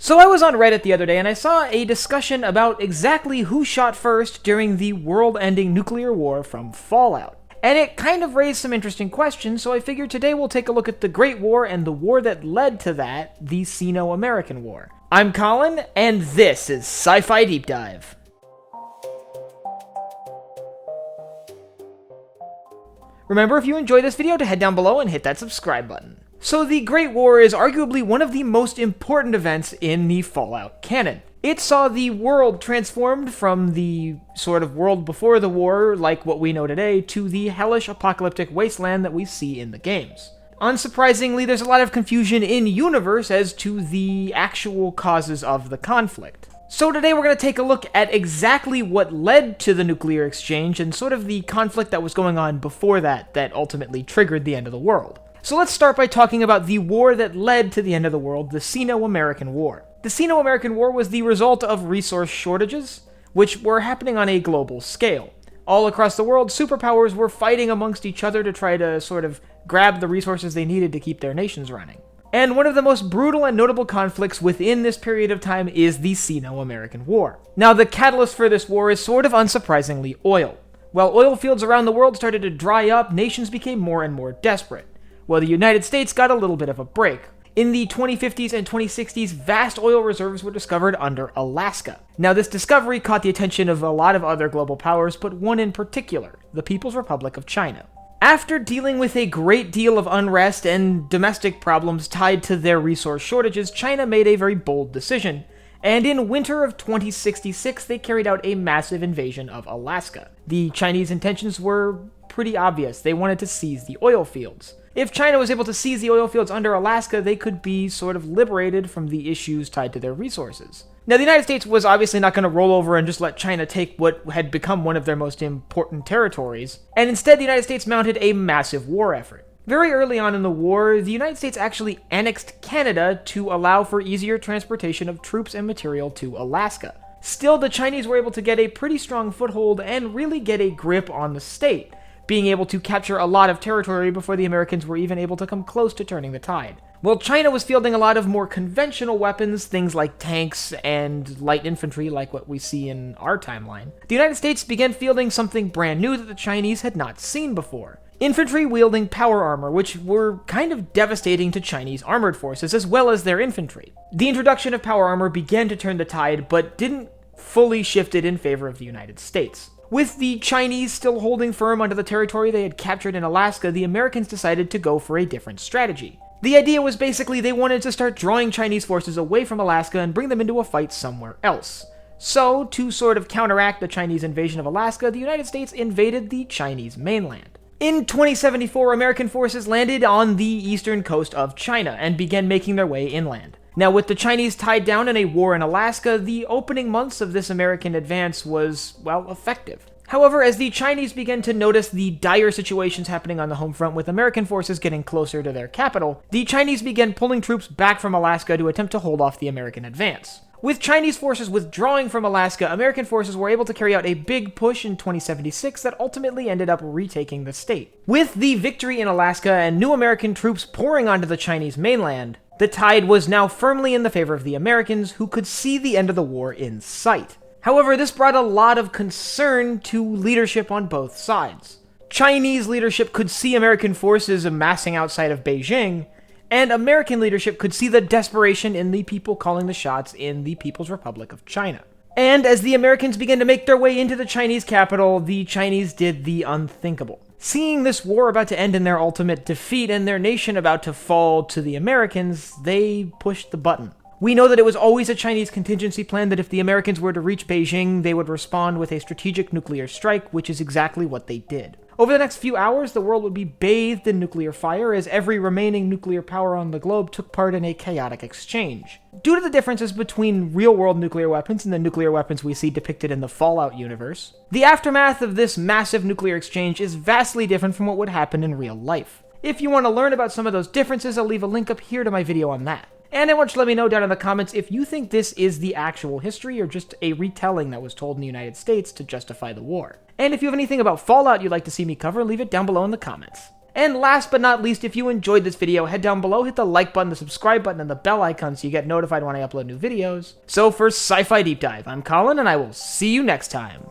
So I was on Reddit the other day and I saw a discussion about exactly who shot first during the world-ending nuclear war from Fallout. And it kind of raised some interesting questions, so I figured today we'll take a look at the Great War and the war that led to that, the Sino-American War. I'm Colin, and this is Sci-Fi Deep Dive. Remember, if you enjoyed this video, to head down below and hit that subscribe button. So the Great War is arguably one of the most important events in the Fallout canon. It saw the world transformed from the sort of world before the war, like what we know today, to the hellish apocalyptic wasteland that we see in the games. Unsurprisingly, there's a lot of confusion in-universe as to the actual causes of the conflict. So today we're going to take a look at exactly what led to the nuclear exchange and sort of the conflict that was going on before that ultimately triggered the end of the world. So let's start by talking about the war that led to the end of the world, the Sino-American War. The Sino-American War was the result of resource shortages, which were happening on a global scale. All across the world, superpowers were fighting amongst each other to try to sort of grab the resources they needed to keep their nations running. And one of the most brutal and notable conflicts within this period of time is the Sino-American War. Now, the catalyst for this war is sort of unsurprisingly oil. While oil fields around the world started to dry up, nations became more and more desperate. Well, the United States got a little bit of a break. In the 2050s and 2060s, vast oil reserves were discovered under Alaska. Now, this discovery caught the attention of a lot of other global powers, but one in particular, the People's Republic of China. After dealing with a great deal of unrest and domestic problems tied to their resource shortages, China made a very bold decision, and in winter of 2066, they carried out a massive invasion of Alaska. The Chinese intentions were pretty obvious. They wanted to seize the oil fields. If China was able to seize the oil fields under Alaska, they could be sort of liberated from the issues tied to their resources. Now, the United States was obviously not going to roll over and just let China take what had become one of their most important territories, and instead the United States mounted a massive war effort. Very early on in the war, the United States actually annexed Canada to allow for easier transportation of troops and material to Alaska. Still, the Chinese were able to get a pretty strong foothold and really get a grip on the state, being able to capture a lot of territory before the Americans were even able to come close to turning the tide. Well, China was fielding a lot of more conventional weapons, things like tanks and light infantry like what we see in our timeline. The United States began fielding something brand new that the Chinese had not seen before. Infantry wielding power armor, which were kind of devastating to Chinese armored forces as well as their infantry. The introduction of power armor began to turn the tide, but didn't fully shift it in favor of the United States. With the Chinese still holding firm onto the territory they had captured in Alaska, the Americans decided to go for a different strategy. The idea was basically they wanted to start drawing Chinese forces away from Alaska and bring them into a fight somewhere else. So, to sort of counteract the Chinese invasion of Alaska, the United States invaded the Chinese mainland. In 2074, American forces landed on the eastern coast of China and began making their way inland. Now, with the Chinese tied down in a war in Alaska, the opening months of this American advance was, well, effective. However, as the Chinese began to notice the dire situations happening on the home front with American forces getting closer to their capital, the Chinese began pulling troops back from Alaska to attempt to hold off the American advance. With Chinese forces withdrawing from Alaska, American forces were able to carry out a big push in 2076 that ultimately ended up retaking the state. With the victory in Alaska and new American troops pouring onto the Chinese mainland, the tide was now firmly in the favor of the Americans, who could see the end of the war in sight. However, this brought a lot of concern to leadership on both sides. Chinese leadership could see American forces amassing outside of Beijing, and American leadership could see the desperation in the people calling the shots in the People's Republic of China. And as the Americans began to make their way into the Chinese capital, the Chinese did the unthinkable. Seeing this war about to end in their ultimate defeat and their nation about to fall to the Americans, they pushed the button. We know that it was always a Chinese contingency plan that if the Americans were to reach Beijing, they would respond with a strategic nuclear strike, which is exactly what they did. Over the next few hours, the world would be bathed in nuclear fire as every remaining nuclear power on the globe took part in a chaotic exchange. Due to the differences between real-world nuclear weapons and the nuclear weapons we see depicted in the Fallout universe, the aftermath of this massive nuclear exchange is vastly different from what would happen in real life. If you want to learn about some of those differences, I'll leave a link up here to my video on that. And I want you to let me know down in the comments if you think this is the actual history or just a retelling that was told in the United States to justify the war. And if you have anything about Fallout you'd like to see me cover, leave it down below in the comments. And last but not least, if you enjoyed this video, head down below, hit the like button, the subscribe button, and the bell icon so you get notified when I upload new videos. So for Sci-Fi Deep Dive, I'm Colin, and I will see you next time.